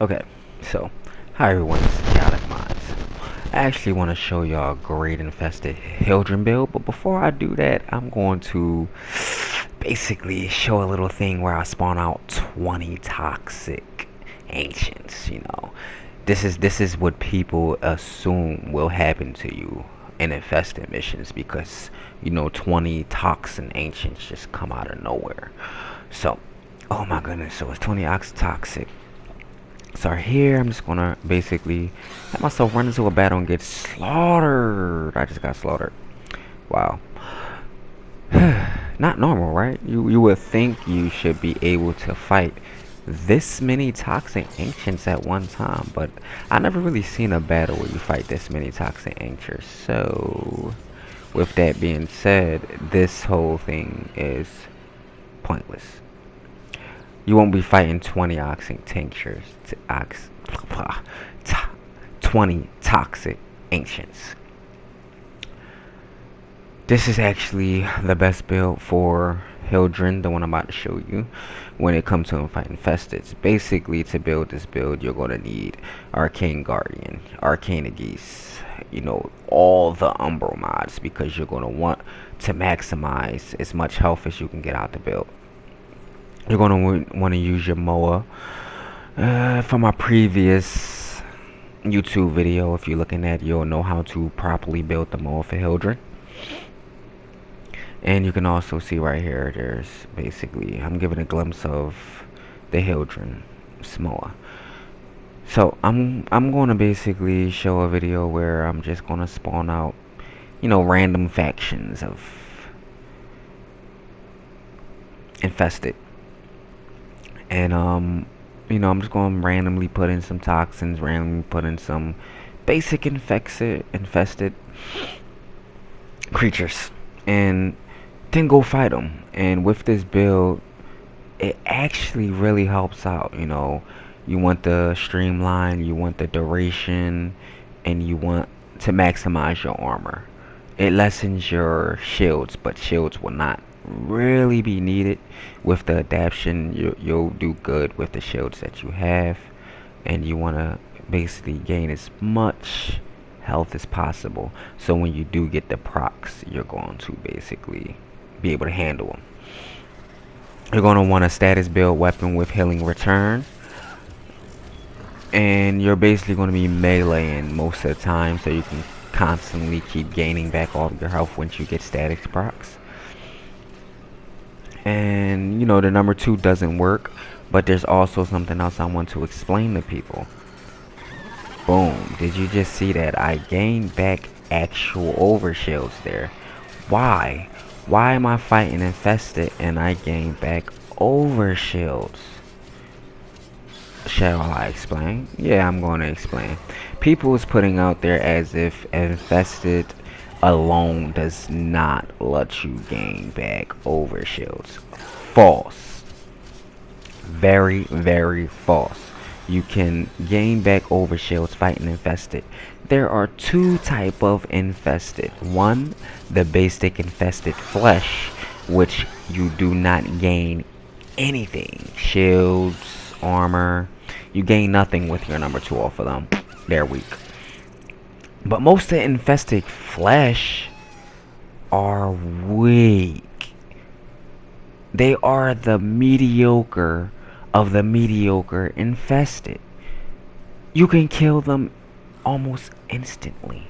Okay, so hi everyone, it's Chaotic Minds. I actually want to show y'all a great infested Hildryn build, but before I do that, I'm going to basically show a little thing where I spawn out 20 toxic ancients. This is what people assume will happen to you in infested missions because 20 toxin ancients just come out of nowhere. So, oh my goodness, so it's 20 toxic. So here I'm just gonna basically let myself run into a battle and get slaughtered. I just got slaughtered. Wow. Not normal, right? You would think you should be able to fight this many toxic ancients at one time, but I never really seen a battle where you fight this many toxic ancients. So with that being said, this whole thing is pointless. You won't be fighting 20 toxic tinctures, 20 toxic ancients. This is actually the best build for Hildryn, the one I'm about to show you, when it comes to fighting infesteds. Basically, to build this build, you're going to need Arcane Guardian, Arcane Aegis, all the Umbral mods, because you're going to want to maximize as much health as you can get out the build. You're going to want to use your MOA. From my previous YouTube video, if you're looking at, you'll know how to properly build the MOA for Hildryn. And you can also see right here, there's basically, I'm giving a glimpse of the Hildryn MOA. So I'm going to basically show a video where I'm just going to spawn out, random factions of infested. And I'm just going to randomly put in some toxins, randomly put in some basic infested creatures, and then go fight them. And with this build, it actually really helps out. You want the streamline, you want the duration, and you want to maximize your armor. It lessens your shields, but shields will not really be needed. With the adaptation, you'll do good with the shields that you have, and you want to basically gain as much health as possible, so when you do get the procs, you're going to basically be able to handle them. You're going to want a status build weapon with healing return, and you're basically going to be meleeing most of the time, so you can constantly keep gaining back all of your health once you get static procs. And the number 2 doesn't work, but there's also something else I want to explain to people. Boom, did you just see that? I gained back actual overshields there. Why am I fighting infested and I gain back overshields? Shall I explain? Yeah, I'm going to explain. People is putting out there as if infested alone does not let you gain back overshields. False. Very, very false. You can gain back overshields fighting infested. There are 2 type of infested. One, the basic infested flesh, which you do not gain anything. Shields, armor. You gain nothing with your number 2 off of them. They're weak. But most of the infested flesh are weak. They are the mediocre of the mediocre infested. You can kill them almost instantly,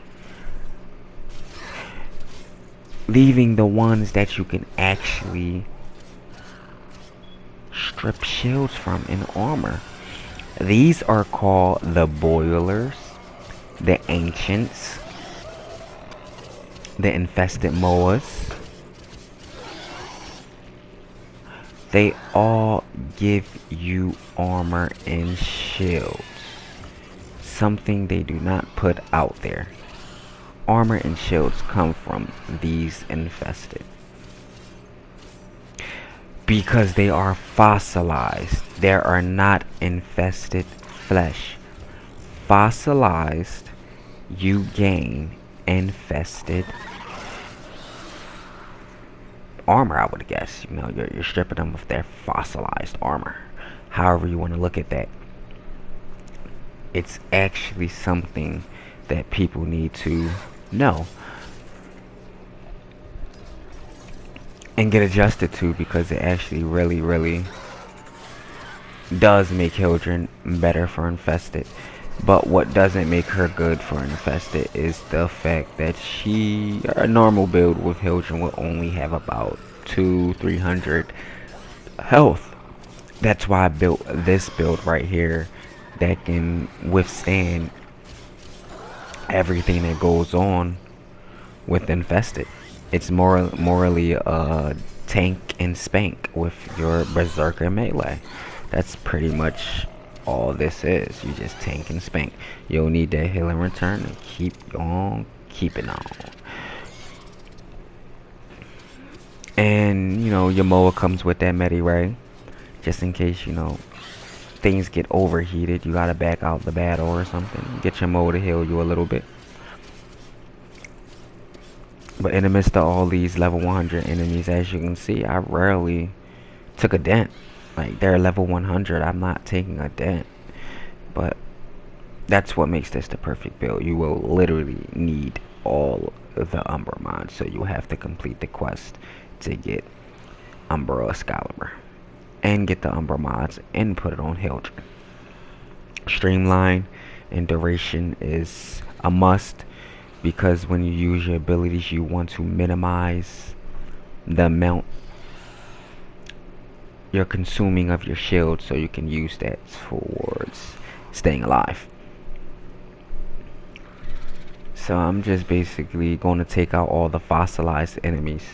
leaving the ones that you can actually strip shields from in armor. These are called the boilers, the ancients, the infested MOAs. They all give you armor and shields, something they do not put out there. Armor and shields come from these infested because they are fossilized. There are not infested flesh. Fossilized, you gain infested armor, I would guess. You know, you're stripping them of their fossilized armor. However you want to look at that. It's actually something that people need to know and get adjusted to, because it actually really does make Hildryn better for infested. But what doesn't make her good for infested is the fact that a normal build with Hildryn will only have about 200-300 health. That's why I built this build right here that can withstand everything that goes on with infested. It's morally tank and spank with your berserker melee. That's pretty much all this is. You just tank and spank. You'll need that heal and return and keep on keeping on. And you know, your mower comes with that medi ray, just in case, you know, things get overheated, you gotta back out the battle or something. Get your mower to heal you a little bit. But in the midst of all these level 100 enemies, as you can see, I rarely took a dent. Like, they're level 100, I'm not taking a dent. But that's what makes this the perfect build. You will literally need all of the Umbra mods, so you have to complete the quest to get Umbra Excalibur and get the Umbra mods and put it on Hildryn. Streamline and duration is a must, because when you use your abilities, you want to minimize the amount you're consuming of your shield, so you can use that towards staying alive. So I'm just basically going to take out all the fossilized enemies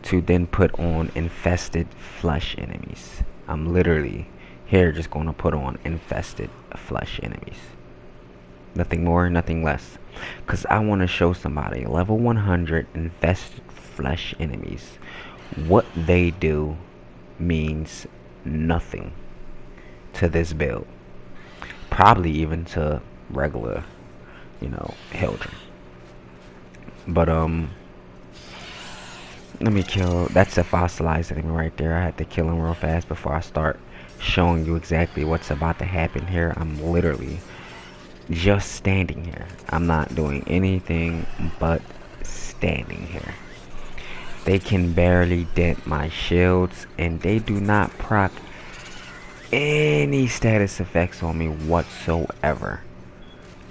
to then put on infested flesh enemies. I'm literally here just going to put on infested flesh enemies. Nothing more, nothing less. Because I want to show somebody level 100 infested flesh enemies. What they do means nothing to this build. Probably even to regular, you know, Hildryn. But let me kill. That's a fossilized enemy right there. I had to kill him real fast before I start showing you exactly what's about to happen here. I'm literally just standing here. I'm not doing anything but standing here. They can barely dent my shields, and they do not proc any status effects on me whatsoever.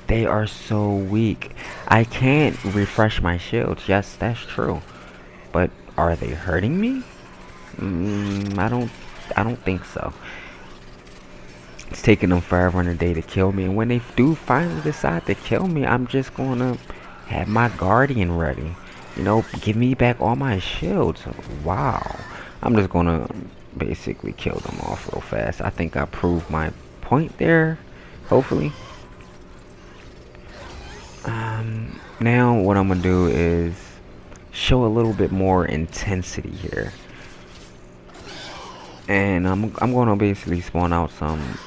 They are so weak. I can't refresh my shields. Yes, that's true. But are they hurting me? I don't think so. It's taking them forever and a day to kill me, and when they do finally decide to kill me, I'm just gonna have my guardian ready. You know, give me back all my shields. Wow. I'm just gonna basically kill them off real fast. I think I proved my point there, hopefully. Now what I'm gonna do is show a little bit more intensity here. And I'm gonna basically spawn out some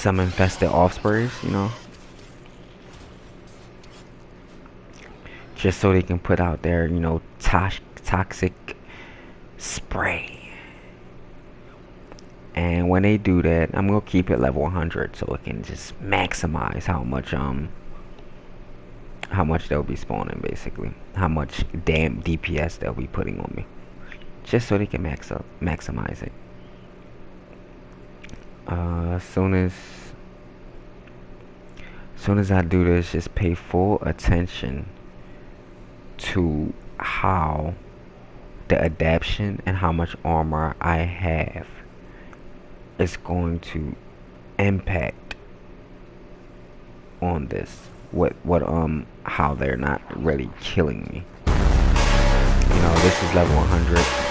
infested offsprays, you know, just so they can put out their, you know, toxic spray. And when they do that, I'm gonna keep it level 100 so it can just maximize how much they'll be spawning, basically, how much damn DPS they'll be putting on me, just so they can maximize it. As soon as I do this, just pay full attention to how the adaptation and how much armor I have is going to impact on this. How they're not really killing me. You know, this is level 100.